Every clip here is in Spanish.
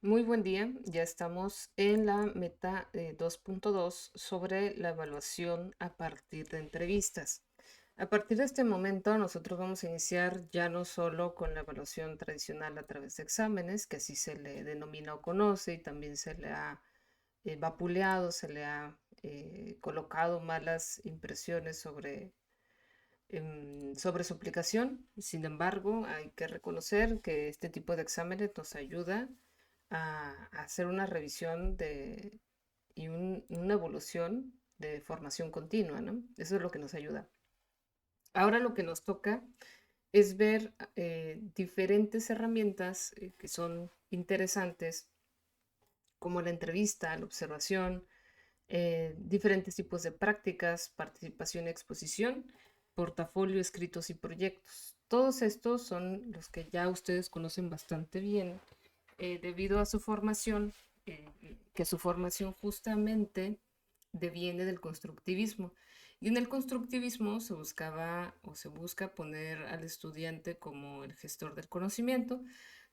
Muy buen día, ya estamos en la meta 2.2 sobre la evaluación a partir de entrevistas. A partir de este momento nosotros vamos a iniciar ya no solo con la evaluación tradicional a través de exámenes, que así se le denomina o conoce y también se le ha vapuleado, se le ha colocado malas impresiones sobre su aplicación. Sin embargo, hay que reconocer que este tipo de exámenes nos ayuda a hacer una revisión una evolución de formación continua, ¿no? Eso es lo que nos ayuda. Ahora lo que nos toca es ver diferentes herramientas que son interesantes, como la entrevista, la observación, diferentes tipos de prácticas, participación y exposición, portafolio, escritos y proyectos. Todos estos son los que ya ustedes conocen bastante bien debido a su formación, eh, que su formación justamente deviene del constructivismo. Y en el constructivismo se buscaba o se busca poner al estudiante como el gestor del conocimiento,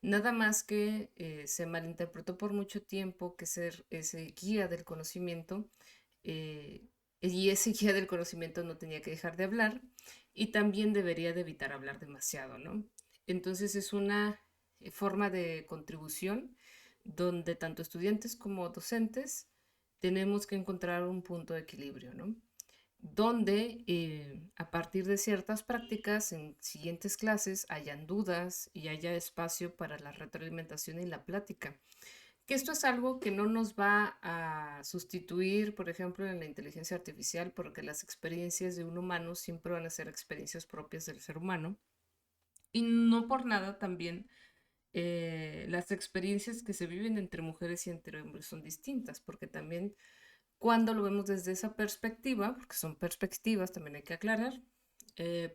nada más que se malinterpretó por mucho tiempo que ser ese guía del conocimiento, eh, y ese guía del conocimiento no tenía que dejar de hablar y también debería de evitar hablar demasiado, ¿no? Entonces es una forma de contribución donde tanto estudiantes como docentes tenemos que encontrar un punto de equilibrio, ¿no? Donde a partir de ciertas prácticas en siguientes clases hayan dudas y haya espacio para la retroalimentación y la plática. Que esto es algo que no nos va a sustituir, por ejemplo, en la inteligencia artificial, porque las experiencias de un humano siempre van a ser experiencias propias del ser humano. Y no por nada también las experiencias que se viven entre mujeres y entre hombres son distintas, porque también cuando lo vemos desde esa perspectiva, porque son perspectivas, también hay que aclarar,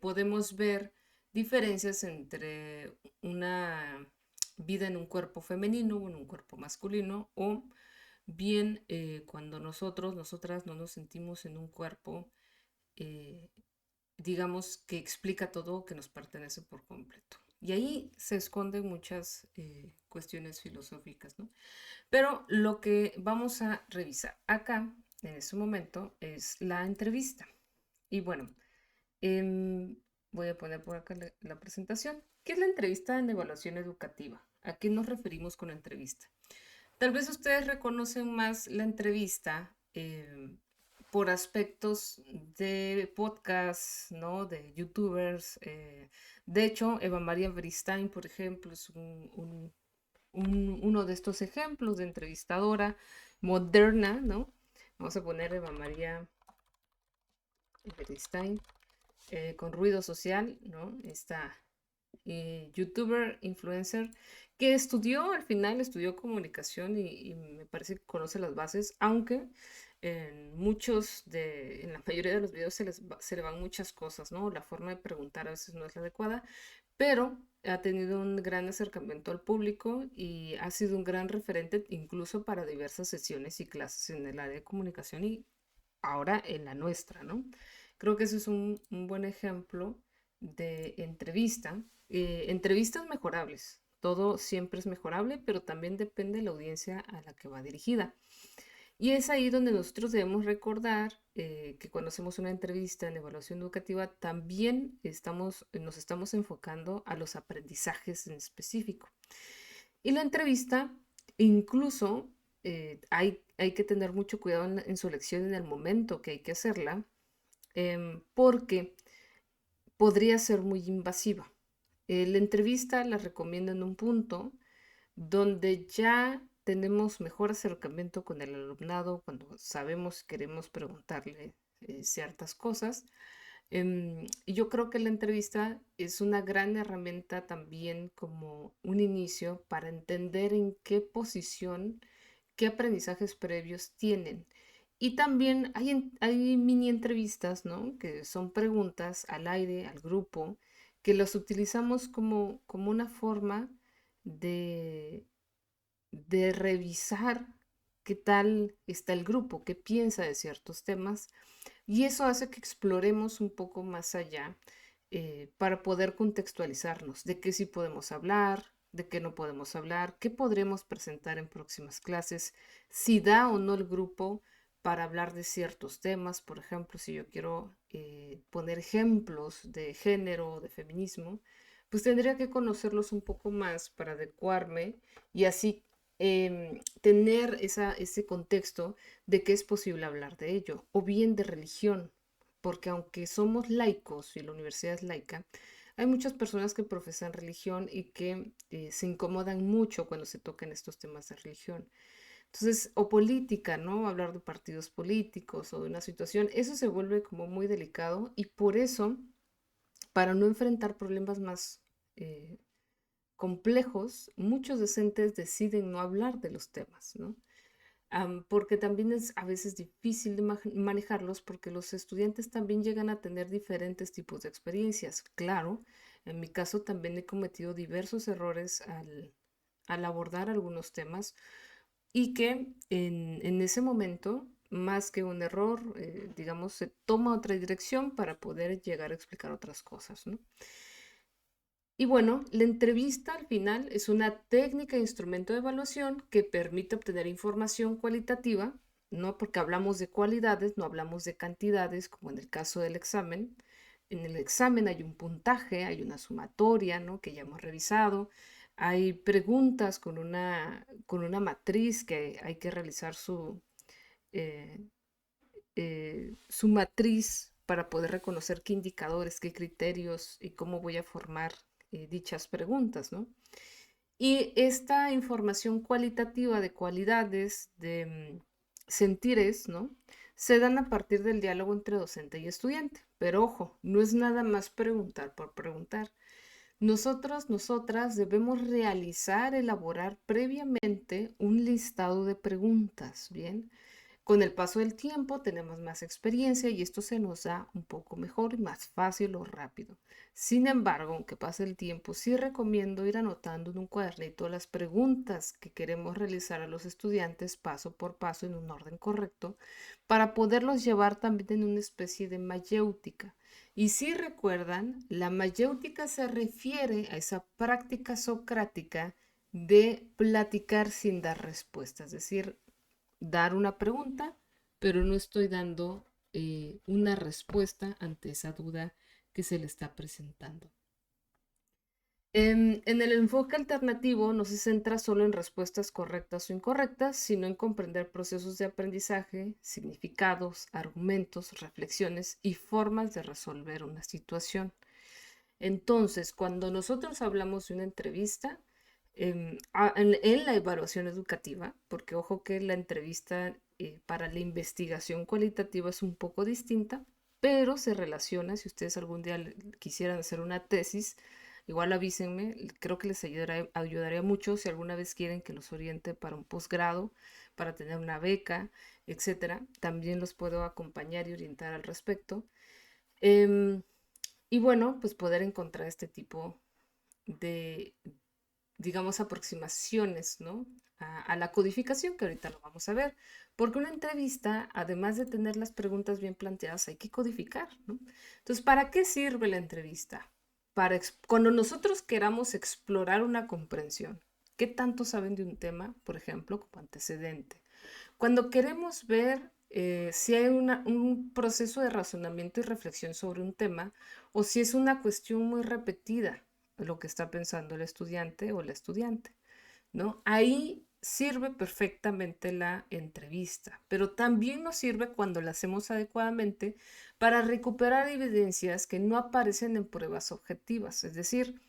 podemos ver diferencias entre una vida en un cuerpo femenino o en un cuerpo masculino, o bien cuando nosotras no nos sentimos en un cuerpo, eh, digamos, que explica todo, que nos pertenece por completo. Y ahí se esconden muchas cuestiones filosóficas, ¿no? Pero lo que vamos a revisar acá, en este momento, es la entrevista. Y bueno, em, voy a poner por acá la presentación. ¿Qué es la entrevista en evaluación educativa? ¿A qué nos referimos con entrevista? Tal vez ustedes reconocen más la entrevista por aspectos de podcast, ¿no? De youtubers. De hecho, Eva María Beristain, por ejemplo, es uno de estos ejemplos de entrevistadora moderna, ¿no? Vamos a poner Eva María Beristain con ruido social, ¿no? Esta youtuber, influencer, que estudió, al final estudió comunicación y me parece que conoce las bases, aunque en la mayoría de los videos se le van muchas cosas, ¿no? La forma de preguntar a veces no es la adecuada, pero ha tenido un gran acercamiento al público y ha sido un gran referente incluso para diversas sesiones y clases en el área de comunicación y ahora en la nuestra, ¿no? Creo que ese es un buen ejemplo de entrevista. Entrevistas mejorables. Todo siempre es mejorable, pero también depende de la audiencia a la que va dirigida. Y es ahí donde nosotros debemos recordar que cuando hacemos una entrevista en evaluación educativa también nos estamos enfocando a los aprendizajes en específico. Y la entrevista, incluso hay que tener mucho cuidado en su elección en el momento que hay que hacerla, porque podría ser muy invasiva. La entrevista la recomiendo en un punto donde ya tenemos mejor acercamiento con el alumnado, cuando sabemos, queremos preguntarle ciertas cosas. Y yo creo que la entrevista es una gran herramienta también como un inicio para entender en qué posición, qué aprendizajes previos tienen. Y también hay mini entrevistas, ¿no? Que son preguntas al aire, al grupo, que los utilizamos como una forma de, de revisar qué tal está el grupo, qué piensa de ciertos temas y eso hace que exploremos un poco más allá para poder contextualizarnos de qué sí podemos hablar, de qué no podemos hablar, qué podremos presentar en próximas clases, si da o no el grupo para hablar de ciertos temas. Por ejemplo, si yo quiero poner ejemplos de género o de feminismo, pues tendría que conocerlos un poco más para adecuarme y así tener ese contexto de que es posible hablar de ello, o bien de religión, porque aunque somos laicos y la universidad es laica, hay muchas personas que profesan religión y que se incomodan mucho cuando se tocan estos temas de religión. Entonces, o política, ¿no? Hablar de partidos políticos o de una situación, eso se vuelve como muy delicado y por eso, para no enfrentar problemas más eh, complejos, muchos docentes deciden no hablar de los temas, ¿no? Porque también es a veces difícil de manejarlos porque los estudiantes también llegan a tener diferentes tipos de experiencias. Claro, en mi caso también he cometido diversos errores al abordar algunos temas y que en ese momento, más que un error, digamos, se toma otra dirección para poder llegar a explicar otras cosas, ¿no? Y bueno, la entrevista al final es una técnica e instrumento de evaluación que permite obtener información cualitativa, ¿no? Porque hablamos de cualidades, no hablamos de cantidades, como en el caso del examen. En el examen hay un puntaje, hay una sumatoria, ¿no? Que ya hemos revisado. Hay preguntas con una matriz que hay que realizar eh, su matriz para poder reconocer qué indicadores, qué criterios y cómo voy a formar dichas preguntas, ¿no? Y esta información cualitativa de cualidades, de sentires, ¿no? Se dan a partir del diálogo entre docente y estudiante. Pero ojo, no es nada más preguntar por preguntar. Nosotros, nosotras debemos realizar, elaborar previamente un listado de preguntas, ¿bien? Con el paso del tiempo tenemos más experiencia y esto se nos da un poco mejor y más fácil o rápido. Sin embargo, aunque pase el tiempo, sí recomiendo ir anotando en un cuadernito las preguntas que queremos realizar a los estudiantes paso por paso en un orden correcto para poderlos llevar también en una especie de mayéutica. Y si recuerdan, la mayéutica se refiere a esa práctica socrática de platicar sin dar respuesta, es decir, dar una pregunta, pero no estoy dando una respuesta ante esa duda que se le está presentando. En el enfoque alternativo no se centra solo en respuestas correctas o incorrectas, sino en comprender procesos de aprendizaje, significados, argumentos, reflexiones y formas de resolver una situación. Entonces, cuando nosotros hablamos de una entrevista, en la evaluación educativa, porque ojo que la entrevista para la investigación cualitativa es un poco distinta, pero se relaciona, si ustedes algún día quisieran hacer una tesis, igual avísenme, creo que les ayudaría mucho si alguna vez quieren que los oriente para un posgrado, para tener una beca, etcétera. También los puedo acompañar y orientar al respecto. Em, y bueno, pues poder encontrar este tipo de, digamos, aproximaciones, ¿no? A la codificación, que ahorita lo vamos a ver. Porque una entrevista, además de tener las preguntas bien planteadas, hay que codificar, ¿no? Entonces, ¿para qué sirve la entrevista? Cuando nosotros queramos explorar una comprensión, ¿qué tanto saben de un tema, por ejemplo, como antecedente? Cuando queremos ver si hay un proceso de razonamiento y reflexión sobre un tema o si es una cuestión muy repetida lo que está pensando el estudiante o la estudiante, ¿no? Ahí sirve perfectamente la entrevista, pero también nos sirve cuando la hacemos adecuadamente para recuperar evidencias que no aparecen en pruebas objetivas, es decir,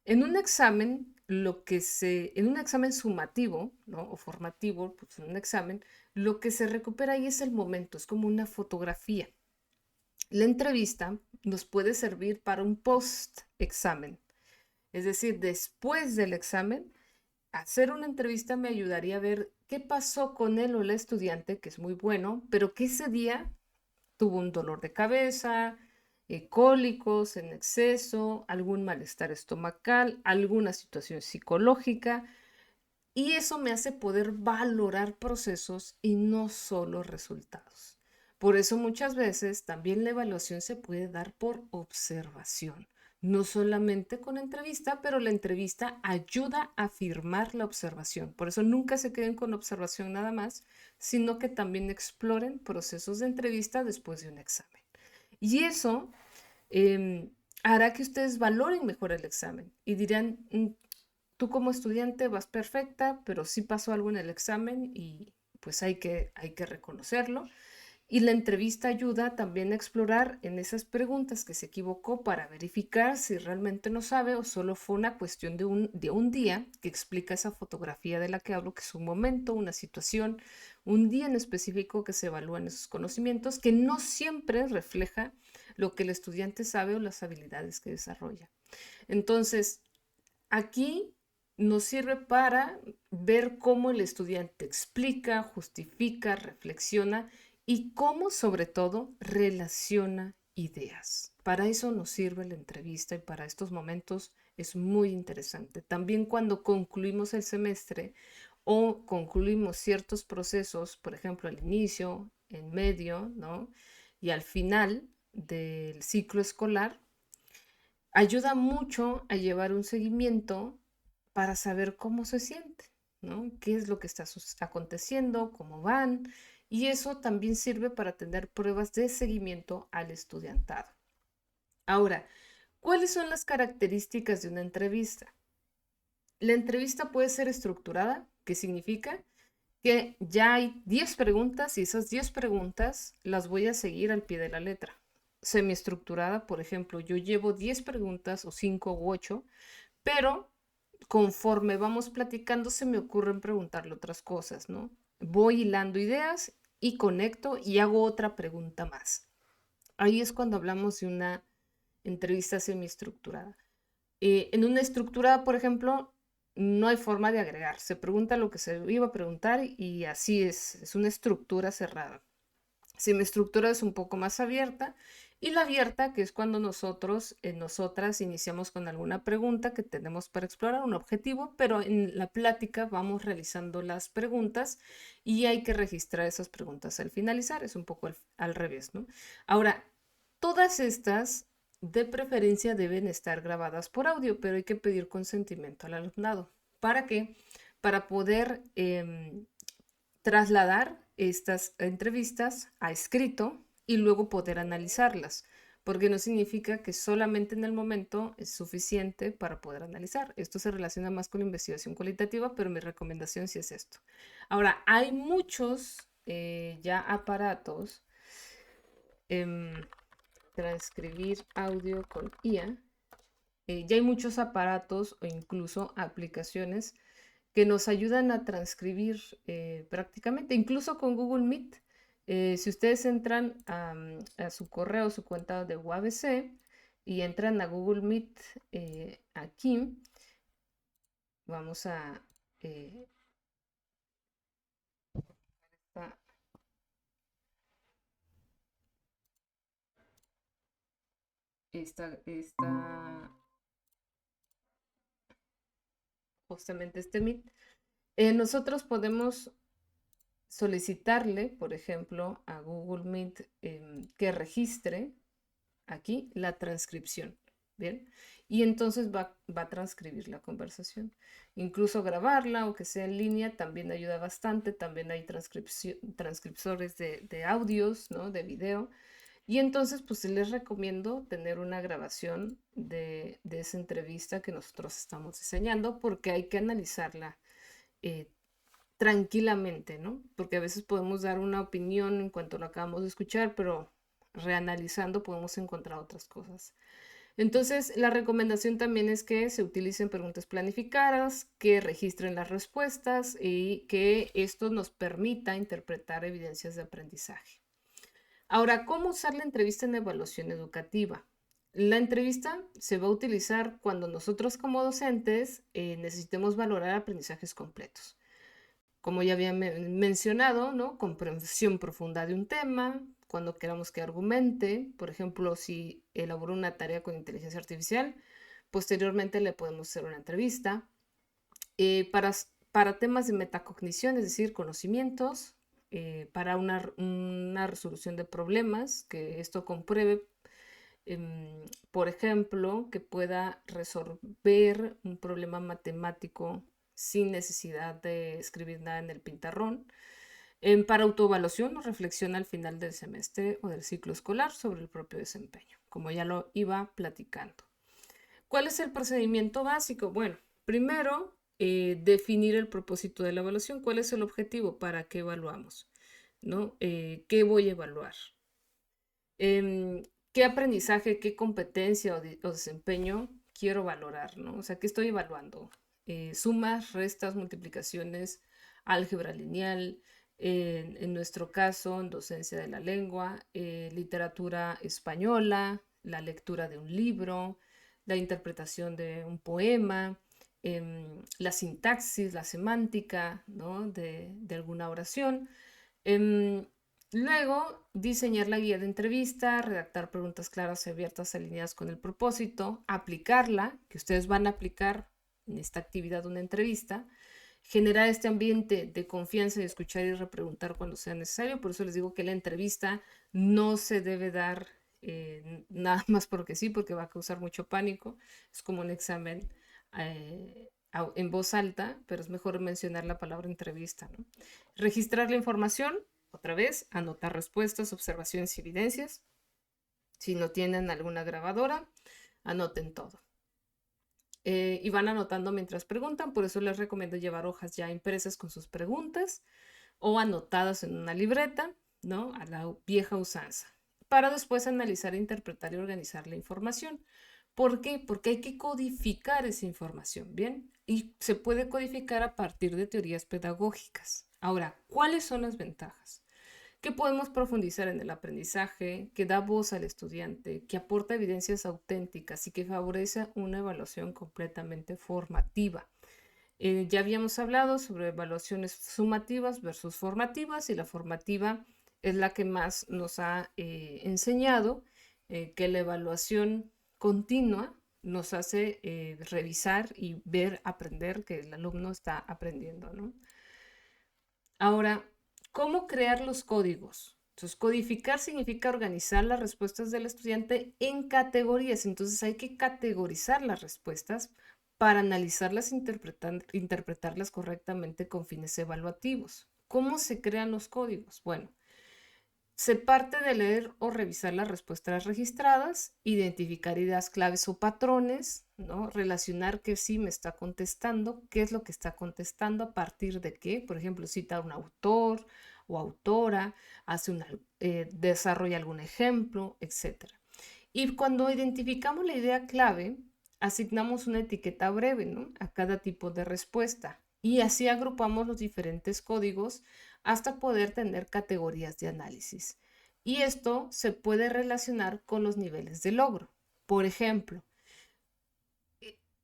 en un examen, en un examen sumativo, ¿no? O formativo, pues en un examen, lo que se recupera ahí es el momento, es como una fotografía. La entrevista nos puede servir para un post-examen, es decir, después del examen, hacer una entrevista me ayudaría a ver qué pasó con él o la estudiante, que es muy bueno, pero que ese día tuvo un dolor de cabeza, cólicos en exceso, algún malestar estomacal, alguna situación psicológica, y eso me hace poder valorar procesos y no solo resultados. Por eso muchas veces también la evaluación se puede dar por observación. no solamente con entrevista, pero la entrevista ayuda a afirmar la observación. Por eso nunca se queden con observación nada más, sino que también exploren procesos de entrevista después de un examen. Y eso em, hará que ustedes valoren mejor el examen y dirán, tú como estudiante vas perfecta, pero sí pasó algo en el examen y pues hay que reconocerlo. Y la entrevista ayuda también a explorar en esas preguntas que se equivocó para verificar si realmente no sabe o solo fue una cuestión de un día que explica esa fotografía de la que hablo, que es un momento, una situación, un día en específico que se evalúan esos conocimientos, que no siempre refleja lo que el estudiante sabe o las habilidades que desarrolla. Entonces, aquí nos sirve para ver cómo el estudiante explica, justifica, reflexiona y cómo sobre todo relaciona ideas. Para eso nos sirve la entrevista y para estos momentos es muy interesante. También cuando concluimos el semestre o concluimos ciertos procesos, por ejemplo, al inicio, en medio, ¿no? Y al final del ciclo escolar, ayuda mucho a llevar un seguimiento para saber cómo se siente, ¿no? ¿Qué es lo que está aconteciendo? ¿Cómo van? Y eso también sirve para tener pruebas de seguimiento al estudiantado. Ahora, ¿cuáles son las características de una entrevista? La entrevista puede ser estructurada, que significa que ya hay 10 preguntas y esas 10 preguntas las voy a seguir al pie de la letra. Semiestructurada, por ejemplo, yo llevo 10 preguntas o 5 u 8, pero conforme vamos platicando se me ocurren preguntarle otras cosas, ¿no? Voy hilando ideas y conecto y hago otra pregunta más. Ahí es cuando hablamos de una entrevista semiestructurada. En una estructurada, por ejemplo, no hay forma de agregar. Se pregunta lo que se iba a preguntar y así es una estructura cerrada. Si mi estructura es un poco más abierta y la abierta, que es cuando nosotras iniciamos con alguna pregunta que tenemos para explorar un objetivo, pero en la plática vamos realizando las preguntas y hay que registrar esas preguntas al finalizar. Es un poco al revés, ¿no? Ahora, todas estas de preferencia deben estar grabadas por audio, pero hay que pedir consentimiento al alumnado. ¿Para qué? Para poder trasladar estas entrevistas a escrito y luego poder analizarlas, porque no significa que solamente en el momento es suficiente para poder analizar. Esto se relaciona más con la investigación cualitativa, pero mi recomendación sí es esto. Ahora, hay muchos ya aparatos, em, transcribir audio con IA. Ya hay muchos aparatos o incluso aplicaciones que nos ayudan a transcribir prácticamente, incluso con Google Meet. Si ustedes entran a su correo, su cuenta de UABC y entran a Google Meet aquí, vamos a eh, esta, justamente este Meet. Nosotros podemos solicitarle, por ejemplo, a Google Meet que registre aquí la transcripción. Bien, y entonces va a transcribir la conversación. Incluso grabarla o que sea en línea también ayuda bastante. También hay transcriptores de audios, ¿no? De video. Y entonces, pues les recomiendo tener una grabación de esa entrevista que nosotros estamos diseñando porque hay que analizarla eh, tranquilamente, ¿no? Porque a veces podemos dar una opinión en cuanto lo acabamos de escuchar, pero reanalizando podemos encontrar otras cosas. Entonces, la recomendación también es que se utilicen preguntas planificadas, que registren las respuestas y que esto nos permita interpretar evidencias de aprendizaje. Ahora, ¿cómo usar la entrevista en evaluación educativa? La entrevista se va a utilizar cuando nosotros como docentes necesitemos valorar aprendizajes completos. Como ya había mencionado, ¿no? Comprensión profunda de un tema, cuando queramos que argumente, por ejemplo, si elaboró una tarea con inteligencia artificial, posteriormente le podemos hacer una entrevista. Para temas de metacognición, es decir, conocimientos, para una resolución de problemas, que esto compruebe Por ejemplo, que pueda resolver un problema matemático sin necesidad de escribir nada en el pizarrón. Para autoevaluación o reflexión al final del semestre o del ciclo escolar sobre el propio desempeño, como ya lo iba platicando. ¿Cuál es el procedimiento básico? Bueno, primero, definir el propósito de la evaluación. ¿Cuál es el objetivo? ¿Para qué evaluamos? ¿No? ¿Qué voy a evaluar? Em, ¿Qué aprendizaje, qué competencia o desempeño quiero valorar? ¿No? O sea, ¿qué estoy evaluando? Sumas, restas, multiplicaciones, álgebra lineal, en nuestro caso, en docencia de la lengua, literatura española, la lectura de un libro, la interpretación de un poema, la sintaxis, la semántica, ¿no? de alguna oración. Em, Luego, diseñar la guía de entrevista, redactar preguntas claras y abiertas alineadas con el propósito, aplicarla, que ustedes van a aplicar en esta actividad una entrevista, generar este ambiente de confianza y escuchar y repreguntar cuando sea necesario. Por eso les digo que la entrevista no se debe dar nada más porque sí, porque va a causar mucho pánico. Es como un examen en voz alta, pero es mejor mencionar la palabra entrevista, ¿no? Registrar la información, otra vez, anotar respuestas, observaciones y evidencias. Si no tienen alguna grabadora, anoten todo. Y van anotando mientras preguntan, por eso les recomiendo llevar hojas ya impresas con sus preguntas o anotadas en una libreta, ¿no? A la vieja usanza, para después analizar, interpretar y organizar la información. ¿Por qué? Porque hay que codificar esa información, ¿bien? Y se puede codificar a partir de teorías pedagógicas. Ahora, ¿cuáles son las ventajas? Que podemos profundizar en el aprendizaje, que da voz al estudiante, que aporta evidencias auténticas y que favorece una evaluación completamente formativa. Ya habíamos hablado sobre evaluaciones sumativas versus formativas y la formativa es la que más nos ha enseñado que la evaluación continua nos hace revisar y ver, aprender que el alumno está aprendiendo, ¿no? Ahora, ¿cómo crear los códigos? Entonces, codificar significa organizar las respuestas del estudiante en categorías. Entonces, hay que categorizar las respuestas para analizarlas e interpretarlas correctamente con fines evaluativos. ¿Cómo se crean los códigos? Bueno, se parte de leer o revisar las respuestas registradas, identificar ideas claves o patrones, ¿no? Relacionar qué sí me está contestando, qué es lo que está contestando, a partir de qué. Por ejemplo, cita a un autor o autora, desarrolla algún ejemplo, etc. Y cuando identificamos la idea clave, asignamos una etiqueta breve, ¿no? A cada tipo de respuesta. Y así agrupamos los diferentes códigos hasta poder tener categorías de análisis. Y esto se puede relacionar con los niveles de logro. Por ejemplo,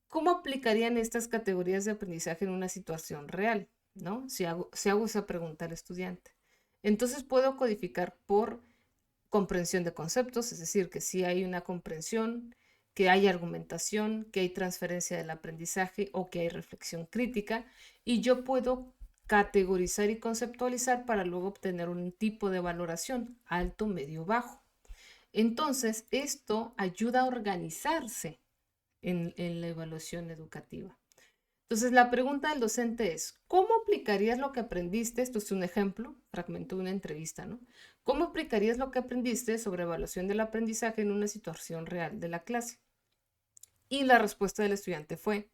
¿cómo aplicarían estas categorías de aprendizaje en una situación real? ¿No? Si hago esa pregunta al estudiante. Entonces puedo codificar por comprensión de conceptos, es decir, que sí hay una comprensión, que hay argumentación, que hay transferencia del aprendizaje o que hay reflexión crítica, y yo puedo categorizar y conceptualizar para luego obtener un tipo de valoración, alto, medio, bajo. Entonces, esto ayuda a organizarse en la evaluación educativa. Entonces, la pregunta del docente es, ¿cómo aplicarías lo que aprendiste? Esto es un ejemplo, fragmento de una entrevista, ¿no? ¿Cómo aplicarías lo que aprendiste sobre evaluación del aprendizaje en una situación real de la clase? Y la respuesta del estudiante fue,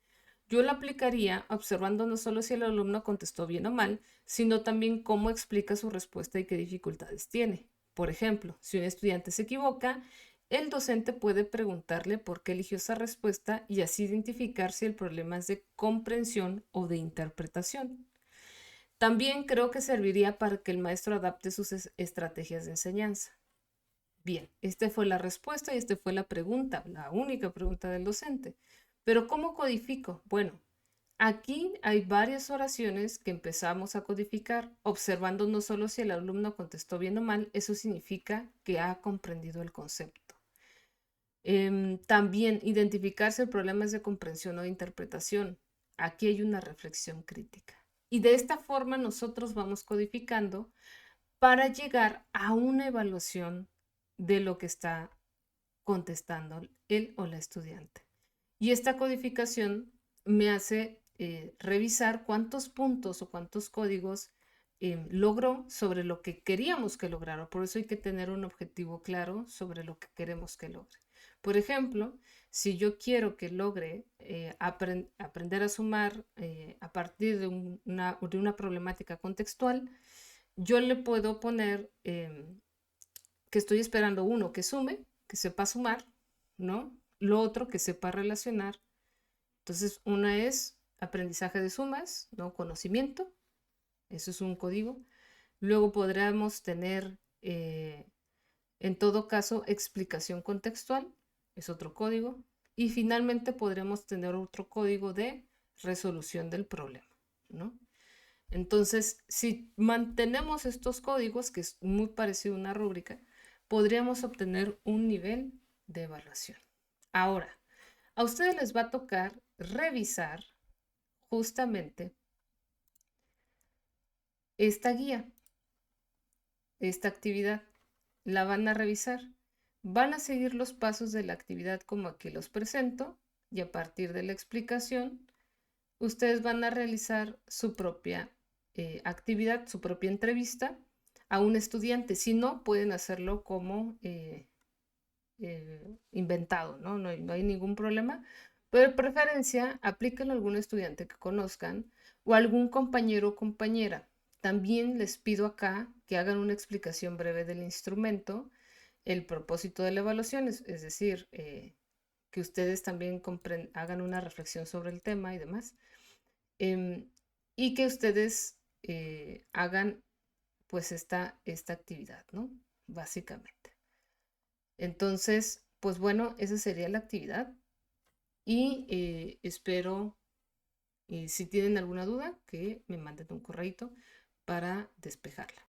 yo la aplicaría observando no solo si el alumno contestó bien o mal, sino también cómo explica su respuesta y qué dificultades tiene. Por ejemplo, si un estudiante se equivoca, el docente puede preguntarle por qué eligió esa respuesta y así identificar si el problema es de comprensión o de interpretación. También creo que serviría para que el maestro adapte sus estrategias de enseñanza. Bien, esta fue la respuesta y esta fue la pregunta, la única pregunta del docente. Pero ¿cómo codifico? Bueno, aquí hay varias oraciones que empezamos a codificar, observando no solo si el alumno contestó bien o mal, eso significa que ha comprendido el concepto. También identificar si el problema es de comprensión o de interpretación. Aquí hay una reflexión crítica. Y de esta forma nosotros vamos codificando para llegar a una evaluación de lo que está contestando él o la estudiante. Y esta codificación me hace revisar cuántos puntos o cuántos códigos logró sobre lo que queríamos que lograra. Por eso hay que tener un objetivo claro sobre lo que queremos que logre. Por ejemplo, si yo quiero que logre aprender a sumar a partir de una problemática contextual, yo le puedo poner que estoy esperando uno que sume, que sepa sumar, ¿no? Lo otro que sepa relacionar. Entonces, una es aprendizaje de sumas, ¿no? Conocimiento, eso es un código. Luego podríamos tener, en todo caso, explicación contextual, es otro código. Y finalmente podremos tener otro código de resolución del problema, ¿no? Entonces, si mantenemos estos códigos, que es muy parecido a una rúbrica, podríamos obtener un nivel de evaluación. Ahora, a ustedes les va a tocar revisar justamente esta guía, esta actividad. La van a revisar. Van a seguir los pasos de la actividad como aquí los presento y a partir de la explicación, ustedes van a realizar su propia actividad, su propia entrevista a un estudiante. Si no, pueden hacerlo como inventado, ¿no? No hay ningún problema. Pero de preferencia, aplíquenlo a algún estudiante que conozcan o algún compañero o compañera. También les pido acá que hagan una explicación breve del instrumento, el propósito de la evaluación, es decir, que ustedes también hagan una reflexión sobre el tema y demás. Y que ustedes hagan pues esta actividad, ¿no? Básicamente. Entonces, pues bueno, esa sería la actividad y espero, si tienen alguna duda, que me manden un correito para despejarla.